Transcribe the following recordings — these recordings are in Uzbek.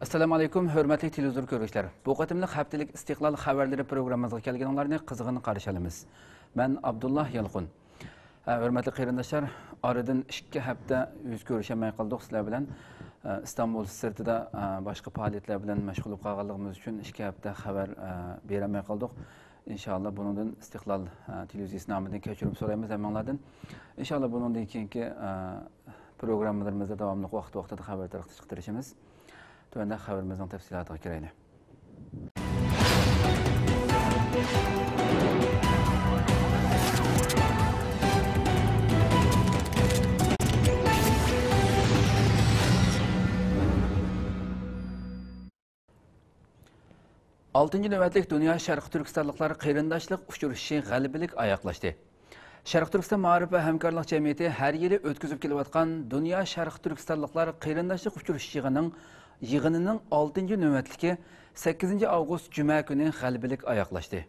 Assalamu alaykum, hörmətli televizor görüşlər. Bu qatimlik haftalik istiqlal xəbərləri proqramımıza gələnlərni qızğın qarşı alırıq. Mən Abdullah Yalqın. Hörmətli qarindaşlar, aradan 2 həftə yüz görüşəməy qaldıq sizlər bilan. İstanbul sirtida başqa fəaliyyətlər bilan məşğul olub qalğanlığımız üçün 2 həftə xəbər verəməy qaldıq. İnşallah bunun istiqlal televiziyası namıdan keçirim sorayımız həmənlərdən. İnşallah bunun keyinki proqramlarımızda davamlı vaxt-vaxtda xəbər çıxdırışımız. Tövəndə xəbərimizin təfsilatına girəylik. Altıncı növbətlik Dünya Şərq Türkistanlıqlar qeyrindaşlıq uçuruşu qələbilik ayaqlaşdı. Şərq Türkistan Maarif və Həmkarlıq Cəmiyyəti hər yili ötküzüb kelayotgan Dünya Şərq Türkistanlıqlar qeyrindaşlıq uçuruşuğunun yığınının 6-cı növbətliki 8 avqust Cümə günü qələbilik ayaqlaşdı.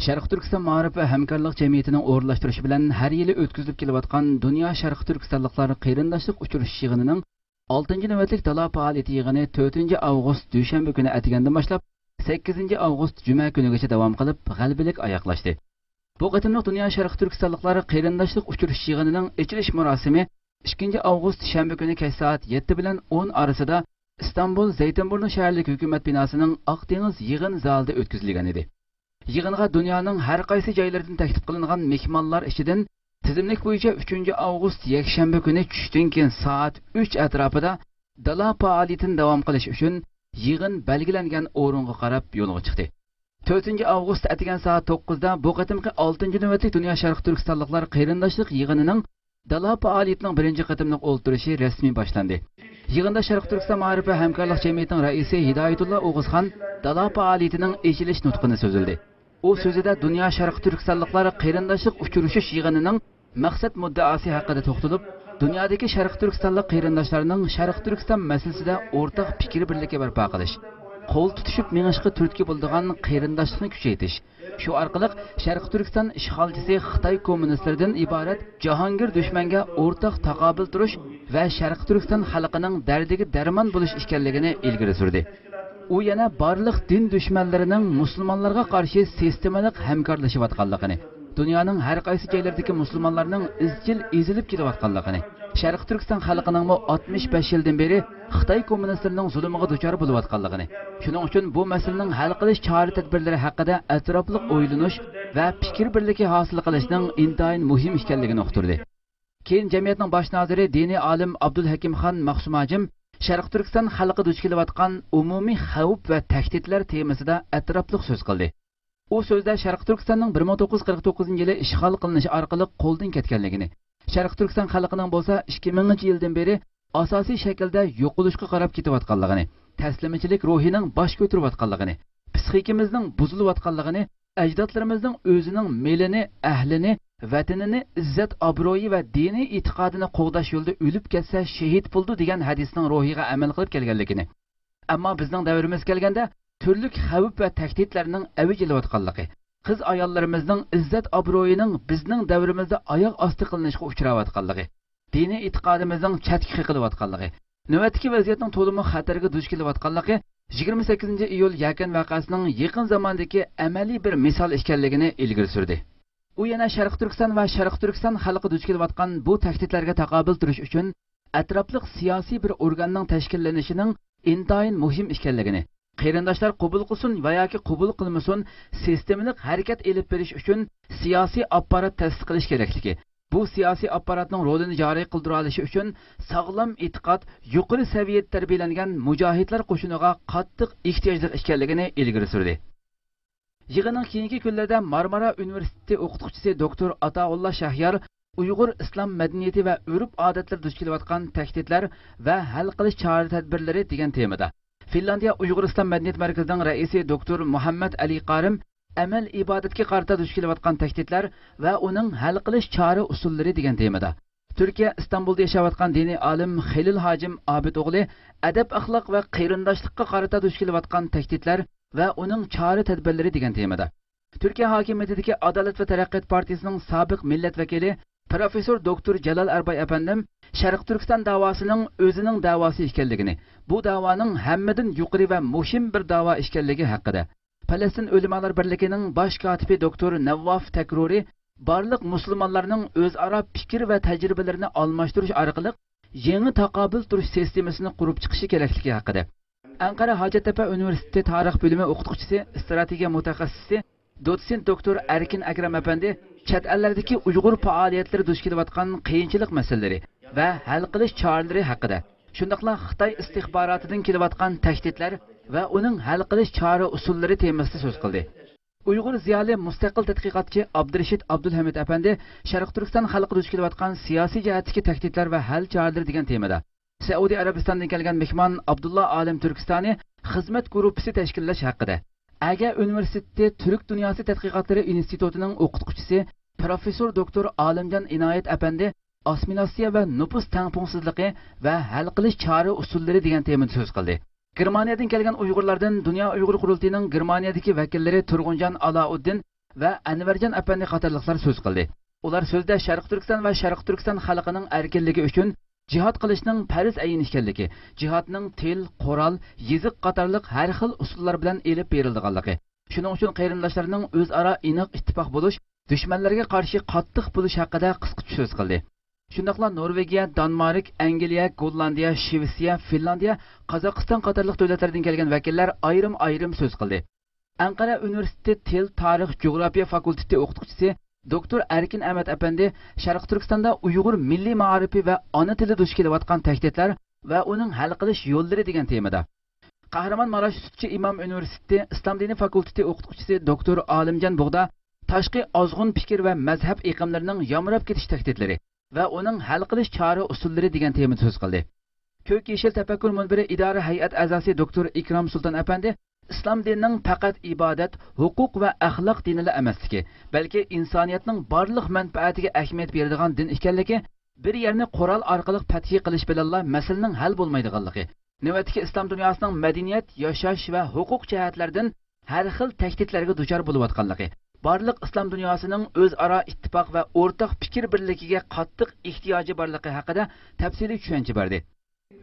Şərq Türkistan Maarif və Həmkarlıq Cəmiyyətinin uğurlaşdırışı bilan hər yili ötküzüb kelayotgan Dünya Şərq Türkistanlıqlar qeyrindaşlıq uçuruşu yığınının 6-cı növbətlik dala fəaliyyəti yığını 4 avqust düşənbə günü ətigəndən başlap 8 avqust Cümə günügacha davam qilib qələbilik ayaqlaşdı. Bu qatimliq Dünya Şərq Türkistanlıqlar qeyrindaşlıq uçuruş yığınının içilish murosimi 2 avqust şənbə günü kech soat 7 bilan 10 arasida İstanbul Zeytinburnu şəhərlik hökumət binasının Aqdengiz yığın zalida o'tkazilgan edi. Yığınga dunyoning har qaysi joylaridan taklif qilingan mehmonlar ichidan tizimlik bo'yicha 3 avgust yakshanba kuni tushdan keyin soat 3 atrofida dala faoliyatini davom qilish uchun yig'in belgilangan o'ringa qarab yo'lga chiqdi. 4 avgust atigan soat 9 da bu qatimki 6-navbatlik Dünya Şərq Türkistanlıqlar qeyrindaşlıq yig'inining dala faoliyatining birinchi qatimliq o'ltirishi rasmiy boshlandi. Yig'inda Şərq Türkistan Maarif və Həmkarlıq Cəmiyyətinin raisi Hidayetullah Oğuzxan dala faoliyatining echilish nutqini so'zildi. U so'zida Dünya Şərq Türkistanlıqlar qeyrindaşlıq uçurushish yig'inining maqsad muddaosi haqida to'xtalib, dunyodagi Şərq Türkistanlik qeyrindoshlarning Şərq Türkistan masalasida o'rtaq fikr birligi barpo qilish, qo'l tutishib mengishga turtki bo'ladigan qeyrindoshlikni kuchaytirish. Shu orqali Şərq Türkistan ishg'olchisi Xitoy kommunistlaridan iborat jahongir dushmanga o'rtaq taqobil turish va Şərq Türkistan xalqining dardiga darmon bo'lish ekanligini ilgari surdi. U yana barliq din dushmanlarining musulmonlarga qarshi sistemalik hamkorlashayotganligini, dunyoning har qaysi joylaridagi musulmonlarning izchil ezilib kelayotganligini, Şərq Türkistan xalqining 65 yildan beri Xitoy kommunistlarining zulmiga duchor bo'layotganligini, shuning uchun bu masalaning hal qilish chora-tadbirlari haqida atrofli o'ylanish va fikr birligi hosil qilishning intayin muhim ekanligini uqtirdi. Keyin jamiyatning bosh naziri diniy olim Abdulhakimxon Maqsumajim Şərq Türkistan xalqi duch kelayotgan umumiy xavf va tahdidlar temasida atrofli so'z qildi. U so'zda Şərq Türkistanning 1949-yili ishg'ol qilinishi orqali qo'ldan ketganligini, Şərq Türkistan xalqining bo'lsa 2000-yildan beri asosiy shaklda yo'qolishga qarab ketayotganligini, taslimchilik ruhining bosh ko'tarayotganligini, psixikimizning buzilayotganligini, ajdodlarimizning o'zining melini, ahlini, vatanini, izzat, obro'yi va diniy e'tiqodini qo'g'dash yo'lida o'lib ketsa shahid bo'ldi degan hadisning ruhiga amal qilib kelganligini. Ammo bizning davrimiz kelganda turli xavf va tahdidlarning avijilayotganligi, qiz ayollarimizning izzat obro'yining bizning davrimizda oyoq osti qilinishga uchrayotganligi, diniy e'tiqodimizning chatki qilayotganligi, navbatdagi vaziyatning to'limi xatarga duch kelayotganligi 28 iyul yaqin voqeasining yaqin zamondagi amaliy bir misol ekanligini ilgari surdi. U yana Şərq Türkistan va Şərq Türkistan xalqi duch kelayotgan bu tahdidlarga taqobil turish uchun atrofli siyosiy bir organning tashkillanishining intayin muhim ekanligini, qeyrindoshlar qabul qilsin va yoki qabul qilmasin sistemalik harakat elib berish uchun siyosiy apparat ta'sis qilish kerakligi, bu siyosiy apparatning rolini joriy qildira olishi uchun sog'lom e'tiqod, yuqori saviyada tarbiyalangan mujohidlar qo'shiniga qattiq ehtiyojli ekanligini ilgari surdi. Yig'inning keyingi kunlarda Marmara Universiteti o'qituvchisi doktor Ataullah Shahyar Uyg'ur islom madaniyati va urf-odatlar duch kelayotgan tahdidlar va hal qilish chora-tadbirlari degan temada Finlandiya Uyg'ur islom madaniyat markazining raisi doktor Muhammad Ali Qarim amal ibodatga qarata duch kelayotgan tahdidlar va uning hal qilish chora usullari degan temada Turkiya Istanbulda yashayotgan diniy olim Xelil Hajim Abid o'g'li adab axloq va qeyrindoshlikqa qarata duch kelayotgan tahdidlar va uning chora-tadbirlari degan temada Turkiya hokimiyatidagi Adolat va taraqqiyot partiyasining sobiq millat vakili Professor Doktor Jalal Arbay apandim Sharq Turkiston davosining o'zining davosi ekanligini, bu davoning hammadan yuqori va muhim bir davo ekanligi haqida Falastin Ulamolar birligining bosh kotibi Doktor Navvaf Takruri barliq musulmonlarning o'zaro fikr va tajribalarini almashtirish orqali yangi taqobil turish sistemasini qurib chiqishi kerakligi haqida Ankara Hacettepe Üniversitesi Tarih Bölümü o'qituvchisi, strategiya mutaxassisi Dotsent Doktor Erkin Akram Efendi chet ellardagi Uyg'ur faoliyatlari duch kelayotgan qiyinchilik masalalari va hal qilish choralari haqida, shundaqla Xitoy istixborotidan kelayotgan tahdidlar va uning hal qilish chora usullari temasida so'z qildi. Uyg'ur ziyoli mustaqil tadqiqotchi Abdurashid Abdulhamid Efendi Sharq Turkiston xalqi duch kelayotgan siyosiy jihatdagi tahdidlar va hal choralari degan temada Saudiya Arabistondan kelgan mehmon Abdullah Alim Turkistoni xizmat guruhi tashkillash haqida. Aga Universiteti Türk Dünyası Tadqiqotlari institutining o'qituvchisi Professor Doktor Alimjon Inoyat apandi assimilyatsiya va nupus tangpungsizligi va hal qilish chora usullari degan temada so'z qildi. Germaniyadan kelgan Uyg'urlardan Dunyo Uyg'ur qurultiyining Germaniyadagi vakillari Turg'unjon Alauddin va Anvarjon apandi qatorliqlar so'z qildi. Ular so'zda Sharq Turkiston va Sharq Turkiston xalqining erkinligi uchun jihad qilishning farz ayin ekanligi, jihadning til, qoral, yiziq qatorliq har xil usullar bilan elib berilganligi. Shuning uchun qarindoshlarning o'zaro aniq ittifoq bo'lish, dushmanlarga qarshi qattiq bo'lish haqida qisqacha so'z qildi. Shundaqla Norvegiya, Danmark, Angliya, Gollandiya, Shvetsiya, Finlandiya, Qozog'iston qatorliq davlatlardan kelgan vakillar ayrim-ayrim so'z qildi. Ankara Universiteti Til, Tarix, Geografiya fakulteti o'qituvchisi Doktor Erkin Ahmet Efendi Sharq Turkistonda Uyg'ur milliy ma'rifi va ona tili duch kelayotgan tahdidlar va uning hal qilish yo'llari degan temada. Qahramonmarash Sutchi Imom Universiteti Islom dini fakulteti o'qituvchisi Doktor Olimjon Bug'da tashqi ozg'un fikr va mazhab iqimlarining yomrab ketish tahdidlari va uning hal qilish chora usullari degan temada so'z qildi. Ko'k yeshil tafakkur munbiri idora hay'at a'zosi Doktor Ikrom Sulton Efendi İslam dinining faqat ibodat, huquq va axloq dinila emasligi, balki insoniyatning barliq manfaatiga ahamiyat beradigan din ekanligi, bir yerni qoral orqali fath qilish bilan masalaning hal bo'lmaydiganligi, navbatdagi islom dunyosining madaniyat, yashash va huquq jihatlaridan har xil tahdidlarga duchor bo'layotganligi, barliq islom dunyosining o'zaro ittifoq va o'rtaq fikr birligiga qattiq ehtiyoji borligi haqida tafsiliy tushuncha berdi.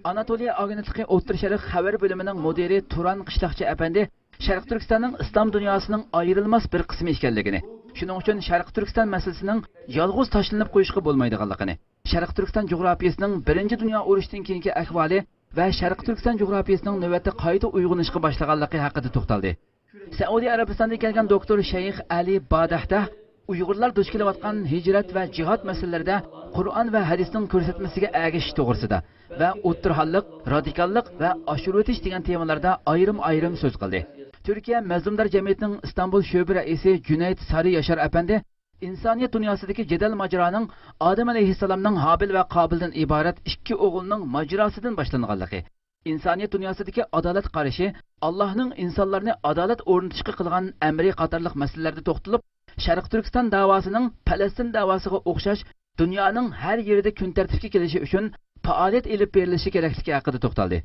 Anatoliya agentligi O'rta Sharq xabar bo'limining mudiri Turan Qishloqchi apandi Sharq Turkistonning islom dunyosining ayrilmas bir qismi ekanligini, shuning uchun Sharq Turkiston masalasining yolg'iz tashlanib qo'yishga bo'lmaydiganligini, Sharq Turkiston jo'grafiyasining Birinchi dunyo urushidan keyingi ahvoli va Sharq Turkiston jo'grafiyasining navbatda qayta uyg'unishga boshlaganligi haqida to'xtaldi. Saudiya Arabistondan kelgan doktor Shayx Ali Badahda Uyg'urlar duch kelayotgan hijrat va jihad masalalarida Qur'on va hadisning ko'rsatmasiga ergashish to'g'risida va o'ttirhallik, radikallik va oshiritish degan temalarda ayrim-ayrim so'z qildi. Turkiya Mazlumlar jamiyatining Istanbul sho'ba raisi Junayd Sari Yashar apandi insoniyat dunyosidagi jadal majroning Odam alayhissalomning Habil va Qobildan iborat ikki o'g'ilning majrosidan boshlanganligi, insoniyat dunyosidagi adolat qarashi, Allohning insonlarni adolat o'rnatishga qilgan amri qatorliq masalalarda to'xtalib, Sharq Turkiston davosining Falastin davosiga o'xshash dunyoning har yerida kun tartibga kelishi uchun faoliyat elib berilishi kerakligi haqida to'xtaldi.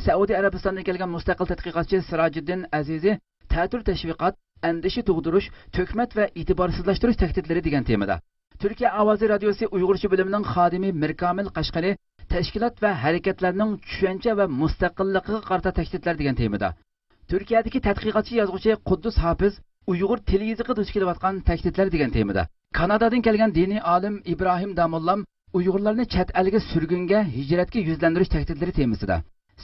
Saudiya Arabistondan kelgan mustaqil tadqiqotchi Sirojiddin Azizi ta'til tashviqot, andishi tug'dirish, to'kmat va e'tiborsizlashtirish tahdidlari degan temada. Turkiya ovozi radiosi Uyg'urcha bo'limining xodimi Mirkamil Qashqari tashkilot va harakatlarning tushuncha va mustaqilligiga qarata tahdidlar degan temada. Turkiyadagi tadqiqotchi yozuvchi Quddus Hafiz Uyg'ur tili yiziqi duch kelayotgan tahdidlar degan temada. Kanadadan kelgan diniy olim Ibrohim Damollam Uyg'urlarni chet elga surgunga, hijratga yuzlantirish tahdidlari temasida.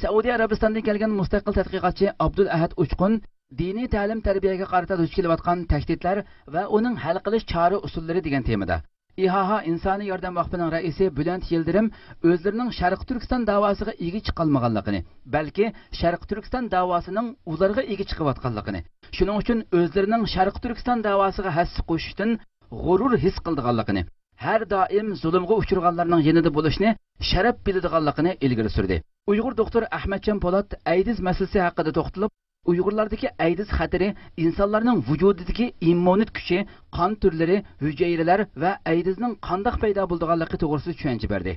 Saudiya Arabistondan kelgan mustaqil tadqiqotchi Abdul Ahad Uchqun diniy ta'lim tarbiyaga qarata duch kelayotgan tahdidlar va uning hal qilish chora usullari degan temada. İHA insoniy yordam vaqtining raisi Bülent Yildirim o'zlarining Sharq Turkiston davosiga ega chiqolmaganligini, balki Sharq Turkiston davosining ularga ega chiqayotganligini, shuning uchun o'zlarining Sharq Turkiston davosiga hassi qo'shishdan g'urur his qilganligini, har doim zulmga uchirganlarning yanida bo'lishni sharaf biladiganligini ilgari surdi. Uyg'ur doktor Ahmadjon Po'lat aydiz masalasi haqida to'xtalib, Uyg'urlardagi aydiz xatiri insonlarning vujudidagi immunit kuchi, qon turlari, hujayralar va aydizning qanday paydo bo'lganligi to'g'risida tushuncha berdi.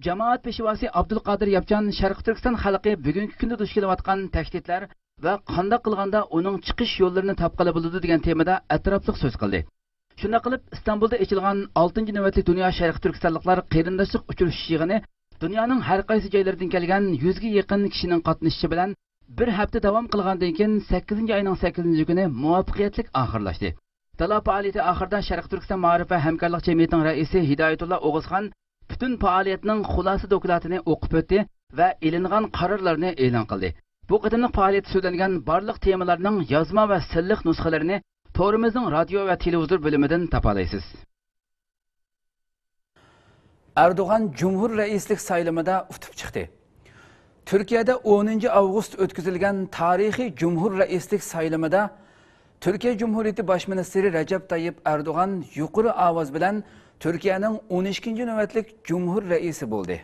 Jamoat peshvosi Abdulqodir Yapjon Sharq Turkiston xalqi bugungi kunda duch kelayotgan tahdidlar va qanday qilganda uning chiqish yo'llarini topqili bo'ladi degan temada atrofliq so'z qildi. Shunda qilib İstanbulda ochilgan 6-navbatli Dunyo Sharq Turkistonliklar qarindoshlik uchrashuv yig'ini dunyoning har qaysi joylaridan kelgan 100 ga yaqin kishining qatnashishi bilan bir hafta davom qilgandan keyin 8-oyning 8-kuni muvaffaqiyatli oxirlashdi. Tala faoliyati oxirida Sharq Turkiston Ma'rif va hamkorlik jamiyatining raisi Hidoyatullo O'g'izxon butun faoliyatning xulosa dokladini o'qib o'tdi va ilingan qarorlarni e'lon qildi. Bu qatimliq faoliyat so'zlangan barliq temalarning yozma va silliq nusxalarini to'rimizning radio va televizor bo'limidan topa olasiz. Erdo'g'an Cumhur raislik saylamida utib chiqdi. Turkiyada 10 avgust o'tkazilgan tarixiy Cumhur raislik saylamida Türkiye Cumhuriyeti Baş Ministeri Recep Tayyip Erdoğan yuqori ovoz bilan Türkiye'nin 12. navbatlik Cumhur raisi bo'ldi.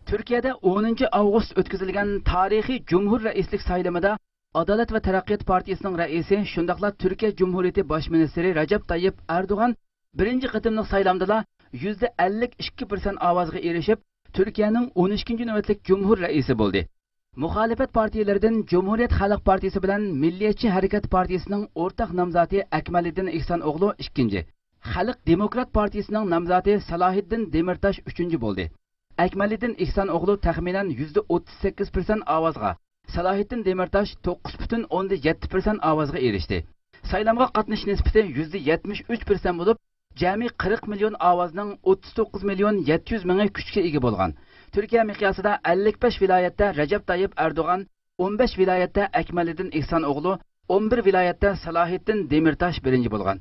Türkiye'de 10 avgust o'tkazilgan tarixiy Cumhur raislik saylamida Adalet ve Taraqqiyot Partiyasining raisi shundaqla Türkiye Cumhuriyeti Baş Ministeri Recep Tayyip Erdoğan birinchi qatimliq saylamda %52% ovozga erishib, Türkiye'nin 12. navbatlik Cumhur raisi bo'ldi. Muhalefet partiyalaridan Cumhuriyet Xalq Partiyasi bilan Milliyetçi Harakat Partiyasining o'rtaq nomzodi Akmaliddin Ihsonoğlu 2. Xalq Demokrat Partiyasining nomzodi Salohiddin Demirtash 3. bo'ldi. Akmaliddin Ihsonoğlu taxminan %38% ovozga, Salohiddin Demirtash 9,7% ovozga erishdi. Saylamga qatnash nisbati %73% bo'lib, jami 40 million ovozning 39 million 700 ming kuchga ega bo'lgan. Türkiye miqyosida 55 viloyatda Recep Tayyip Erdoğan, 15 viloyatda Akmaliddin Ihsonoğlu, 11 viloyatda Salohiddin Demirtash birinchi bo'lgan.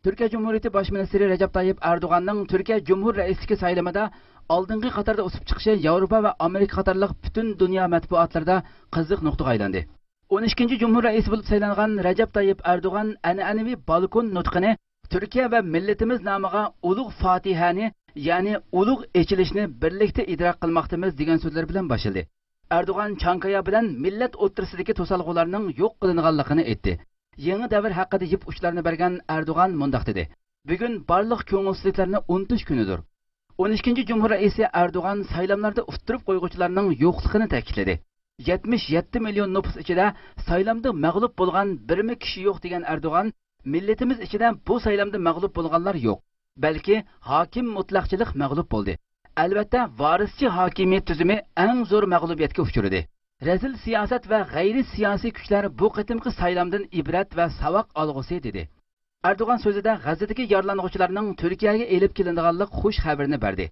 Türkiye Cumhuriyeti Baş Ministeri Recep Tayyip Erdoğan'ның Türkiye Cumhur Raisliği saylamida oldingi qatorda o'sib chiqishi Yevropa va Amerika qatorliq butun dunyo matbuotlarida qiziq nuqtaga aylandi. 12. Cumhur Raisi bo'lib saylangan Recep Tayyip Erdoğan an'anaviy balkon nutqini Türkiye ve milletimiz nomiga ulug' Fatihani, ya'ni ulug' echilishni birlikda idrok qilmoqdamiz degan so'zlar bilan boshladi. Erdo'g'an Chankaya bilan millat o'rtasidagi to'salg'ularning yo'q qilinganligini aytdi. Yangi davr haqida yip uchlarni bergan Erdo'g'an mundaq dedi: "Bugun barliq ko'ngilsizliklarni unutish kunidir." 12. Cumhur raisi Erdo'g'an saylamlarda uftirib qo'yg'uvchilarning yo'qligini ta'kidladi. 77 million nüfus ichida saylamda mag'lub bo'lgan birmi kishi yo'q degan Erdo'g'an, milletimiz ichida bu saylamda mag'lub bo'lganlar yo'q, balki hokim mutlaqchilik mag'lub bo'ldi. Albatta, varischi hokimiyat tuzumi eng zo'r mag'lubiyatga uchradi. Rezil siyosat va g'ayri siyosiy kuchlar bu qatimqi saylamdan ibrat va savoq olg'usi dedi. Erdo'g'an so'zida G'azzadagi yaralanuvchilarning Turkiyaga elib kelinganlik xush xabarini berdi.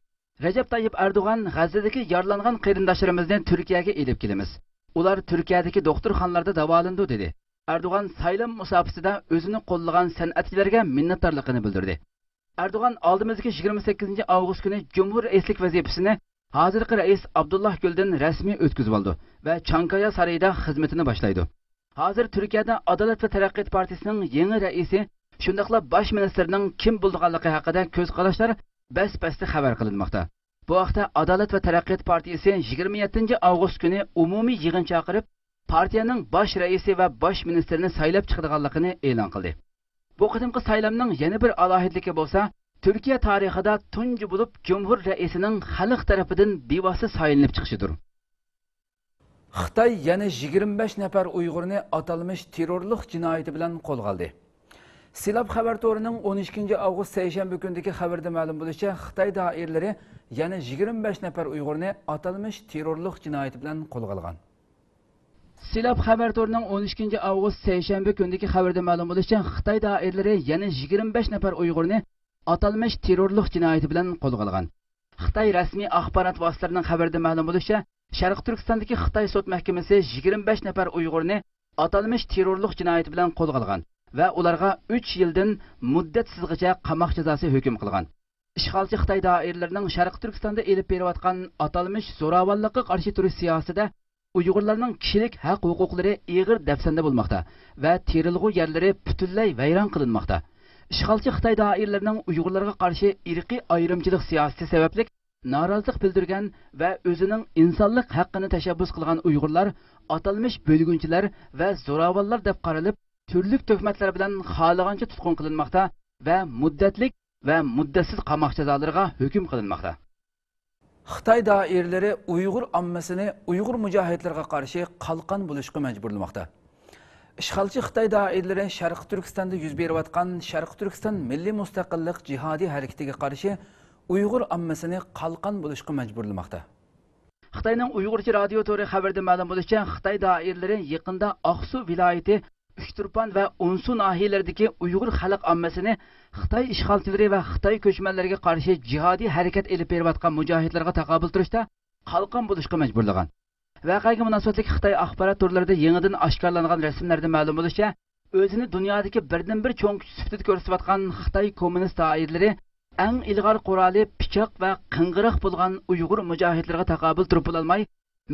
Recep Tayyip Erdo'g'an G'azzadagi yaralangan qarindoshlarimizni Turkiyaga elib kelamiz. Ular Turkiyadagi doktorxonalarda davolandi dedi. Erdo'g'an saylam musofasida o'zini qo'llagan san'atchilarga minnatdorligini bildirdi. Erdo'g'an oldimizga 28 avgust kuni Cumhur raislik vazifasini hozirgi rais Abdullah Gül'den rasmiy o'tkazib oldi va Chankaya sarayida xizmatini boshlaydi. Hozir Turkiyada Adalet ve Taraqqiyot Partiyasining yangi raisi, shundaqla bosh ministrning kim bo'lganligi haqida ko'z qarashlar bas-basti xabar qilinmoqda. Bu vaqtda Adalet ve Taraqqiyot Partiyasi 27 avgust kuni umumiy yig'in chaqirib, partiyaning bosh raisi va bosh ministrini saylab chiqadiganligini e'lon qildi. Bu qatimqi saylamning yana bir alohidligi bo'lsa, Türkiye tarixida tunji bo'lib Cumhur raisining xalq tarafidan bevosita saylanib chiqishidir. Xitoy yana 25 nafar Uyg'urni atalmish terrorlik jinoyati bilan qo'lga oldi. Silab xabar to'rining 12 avgust seshanba kunidagi xabarda ma'lum bo'lishicha, Xitoy doiralari yana 25 nafar Uyg'urni atalmish terrorlik jinoyati bilan qo'lga olgan. Silab xabar to'rining 12 avgust seshanba kunidagi xabarda ma'lum bo'lishicha, Xitoy doiralari yana 25 nafar Uyg'urni atalmish terrorlik jinoyati bilan qo'lga olgan. Xitoy rasmiy axborot vositalarining xabarida ma'lum bo'lishicha, Sharq Turkistondagi Xitoy sud mahkamasi 25 nafar Uyg'urni atalmish terrorlik jinoyati bilan qo'lga olgan va ularga 3 yildan muddatsizgacha qamoq jazosi hukm qilgan. Ishg'olchi Xitoy doiralarining Sharq Turkistonda elib berayotgan atalmish zo'ravonlikqa qarshi turish siyosatida Uyg'urlarning kishilik haq huquqlari ig'ir dafsanda bo'lmoqda va terilg'u yerlari butunlay vayron qilinmoqda. Ishg'olchi Xitoy doiralarining Uyg'urlarga qarshi irqiy ayrimchilik siyosati sababli norozilik bildirgan va o'zining insonlik haqqini tashabbus qilgan Uyg'urlar atalmish bo'lgunchilar va zo'ravonlar deb qaralib, turli tuhmatlar bilan xohlagancha tutqun qilinmoqda va muddatlik va muddatsiz qamoq jazolariga hukm qilinmoqda. Xitoy doiralari Uyg'ur ommasini Uyg'ur mujohidlarga qarshi qalqon bo'lishga majburlamoqda. İşğalçı Xitay dairələri Şərqi Türkistanda yüz beriyotgan Şərqi Türkistan Milli Müstəqillik Cihadi hərəkətiga qarşı Uyğur ammasını qalqan bo'lishga majburlamoqda. Xitayning Uyg'urcha radio to'ri xabarida ma'lum bo'lishicha, Xitoy doiralari yaqinda Aqsu viloyati, Uchturpan va Unsu nahiyalaridagi Uyg'ur xalq ammasini Xitoy ishg'olchilari va Xitoy ko'chmanlariga qarshi jihodiy harakat elib berayotgan mujohidlarga taqobil turishda qalqon bo'lishga majburlagan. Voqeaga munosabatli Xitoy axborot turlarida yangidan oshkorlangan rasmlarda ma'lum bo'lishicha, o'zini dunyodagi birdan-bir cho'ng kuch sifatida ko'rsatayotgan Xitoy kommunist doiralari eng ilg'or quroli pichoq va qing'iriq bo'lgan Uyg'ur mujohidlarga taqobil turib bo'lolmay,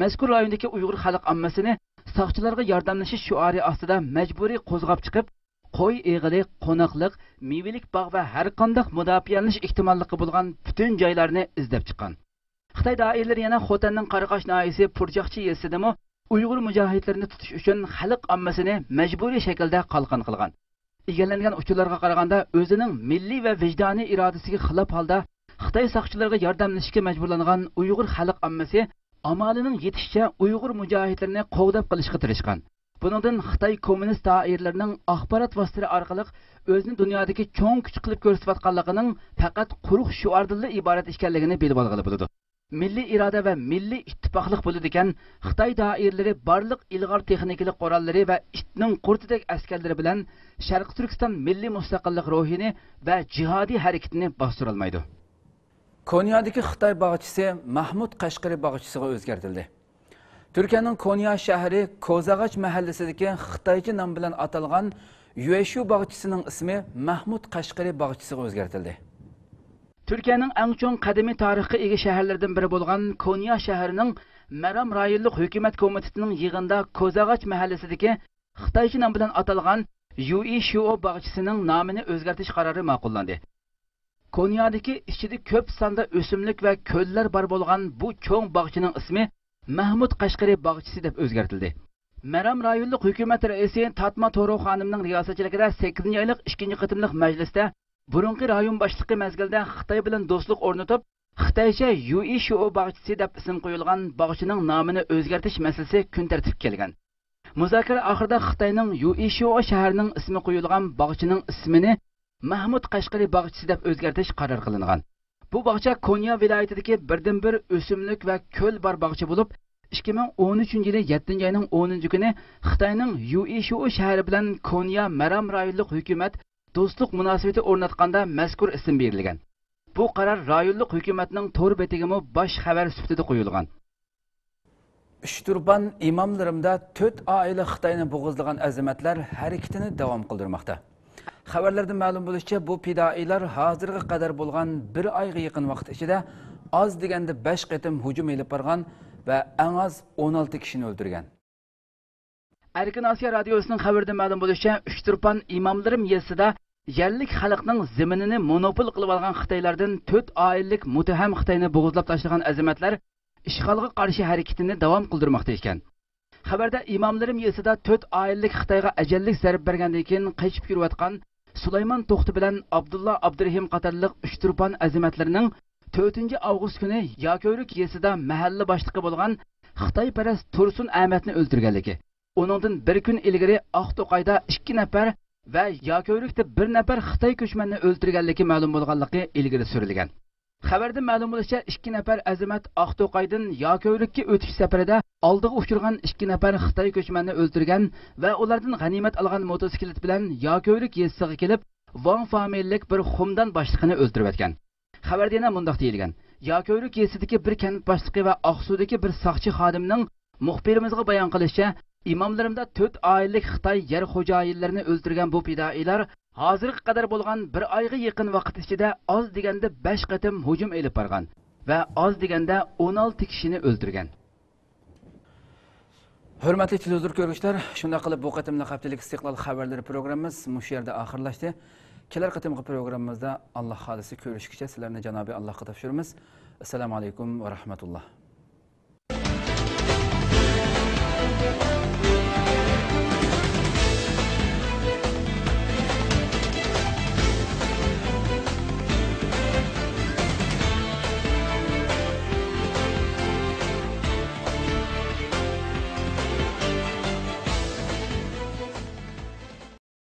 mazkur rayondagi Uyg'ur xalq ammasini soqchilarga yordamlashish shuari ostida majburiy qo'zg'ab chiqib, qo'y eg'ili, qo'noqliq, mevelik bog' va har qanday mudofialanish ehtimolligi bo'lgan butun joylarni izlab chiqqan. Xitoy doiralari yana Xotanning Qaraqosh noyasi Purjoqchi yesidimi Uyg'ur mujohidlarini tutish uchun xalq ammasini majburiy shaklda qalqon qilgan. Egallangan uchurlarga qaraganda o'zining milliy va vijdoniy irodasiga xilof holda Xitoy soqchilariga yordamlashishga majburlangan Uyg'ur xalq ammasi amalining yetishicha Uyg'ur mujohidlarini qovdab qilishga tirishgan. Buningdan Xitoy kommunist doiralarining axborot vositalari orqali o'zini dunyodagi cho'ng kuch qilib ko'rsatayotganligining faqat quruq shuardan iborat ekanligini bilib olg'ili bo'ladi. Milliy iroda va milliy ittifoqlik bo'ladi ekan, Xitoy doiralari barliq ilg'or texnikalik qurollari va itning qurtidek askarlari bilan Sharq Turkiston milliy mustaqillik ruhini va jihodiy harakatini bostira olmaydi. Konyadagi Xitoy bog'chisi Mahmud Qashqari bog'chisiga o'zgartirildi. Turkiyaning Konya shahri Kozag'ach mahallasidagi Xitoycha nom bilan atalgan Yueshu bog'chisining ismi Mahmud Qashqari bog'chisiga o'zgartirildi. Türkiye'nin en çok kadimi tarihi ega şehirlerden biri bo'lgan Konya şehrinin Meram rayonluq hükümet komitetinin yığında Kozag'ach mahallesideki Xitoycha nom bilan atalgan Yueshu bog'chisining nomini o'zgartirish qarori ma'qullandı. Konyadagi ichida ko'p sonda o'simlik va ko'llar bor bo'lgan bu cho'ng bog'chining ismi Mahmud Qashqari bog'chisi deb o'zgartirildi. Meram rayonluq hukumat raisi Tatma To'ro xonimning riyosatchiligida 8-oylik 2-chi qitimliq majlisda burunqi rayon boshlig'i mezgilda Xitoy bilan do'stlik o'rnatib, Xitoycha Yueshu bog'chisi deb ism qo'yilgan bog'chining nomini o'zgartirish masalasi kun tartibga kelgan. Muzokara oxirida Xitoyning Yueshu shahrining ismi qo'yilgan bog'chining ismini Mahmud Qashqari bog'chisi deb o'zgartirish qaror qilingan. Bu bog'cha Konya viloyatidagi birdan-bir o'simlik va ko'l bor bog'cha bo'lib, 2013-yili 7-oyning 10-kuni Xitoyning Yueshu shahri bilan Konya Meram rayonluq hukumat do'stlik munosabati o'rnatganda mazkur ism berilgan. Bu qaror rayonluq hukumatning to'r betigimi bosh xabar sifatida qo'yilgan. Uchturpan imomlarimda 4 oila Xitoyni bo'g'izlagan azamatlar harakatini davom qildirmoqda. Xabarlarda ma'lum bo'lishicha, bu fidoilar hozirga qadar bo'lgan 1 oyga yaqin vaqt ichida oz deganda 5 qatim hujum elib borgan va eng oz 16 kishini o'ldirgan. Erkin Osiyo radiosining xabarida ma'lum bo'lishicha, Uchturpan imomlarim yesida yerlik xalqning zaminini monopol qilib olgan Xitoylardan 4 oilalik muttaham Xitoyni bo'g'izlab tashlagan azamatlar ishg'olga qarshi harakatini davom qildirmoqda ekan. Xabarda imomlarim yesida 4 oilalik Xitoyga ajallik zarb bergandan keyin qaytib yurayotgan Sulaymon To'xti bilan Abdullah Abdurahim qatorliq Uchturpan azamatlarning 4-avgust kuni Yako'rik yesida mahalla boshlig'i bo'lgan Xitoyparast Tursun Ahmadni o'ldirganligi. Onundan bir kun ilgari Aqto'qayda 2 nafar va Yako'rikda 1 nafar Xitoy ko'chmanni o'ldirganligi ma'lum bo'lganligi ilgari surilgan. Xabarda ma'lum bo'lishicha 2 nafar azamat Aqto'qaydan Yako'rikka o'tish safarida oldiga uchirgan 2 nafar Xitoy ko'chmanni o'ldirgan va ulardan g'animat olgan motosiklet bilan Yako'rik yesiga kelib, Wang familiyalik bir xumdan boshlig'ini o'ldirib o'tgan. Xabarda yana mundaq deyilgan: Yako'rik yesidagi bir kent boshlig'i va Aqsudagi bir soqchi xodimning muxbirimizga bayon qilishicha, imomlarimda 4 oilalik Xitoy yer xo'jayinlarini o'ldirgan bu fidoilar hozirga qadar bo'lgan 1 oyga yaqin vaqt ichida oz deganda 5 qatim hujum elib borgan va oz deganda 16 kishini o'ldirgan. Hurmatli televizor ko'ruvchilar, shunday qilib bu qatimli haftalik istiqlol xabarlari programmamiz mush yerda oxirlashdi. Kelar qatimgi programmamizda Alloh xolisi ko'rishguncha sizlarni janobi Allohga topshiramiz. Assalomu alaykum va rahmatulloh.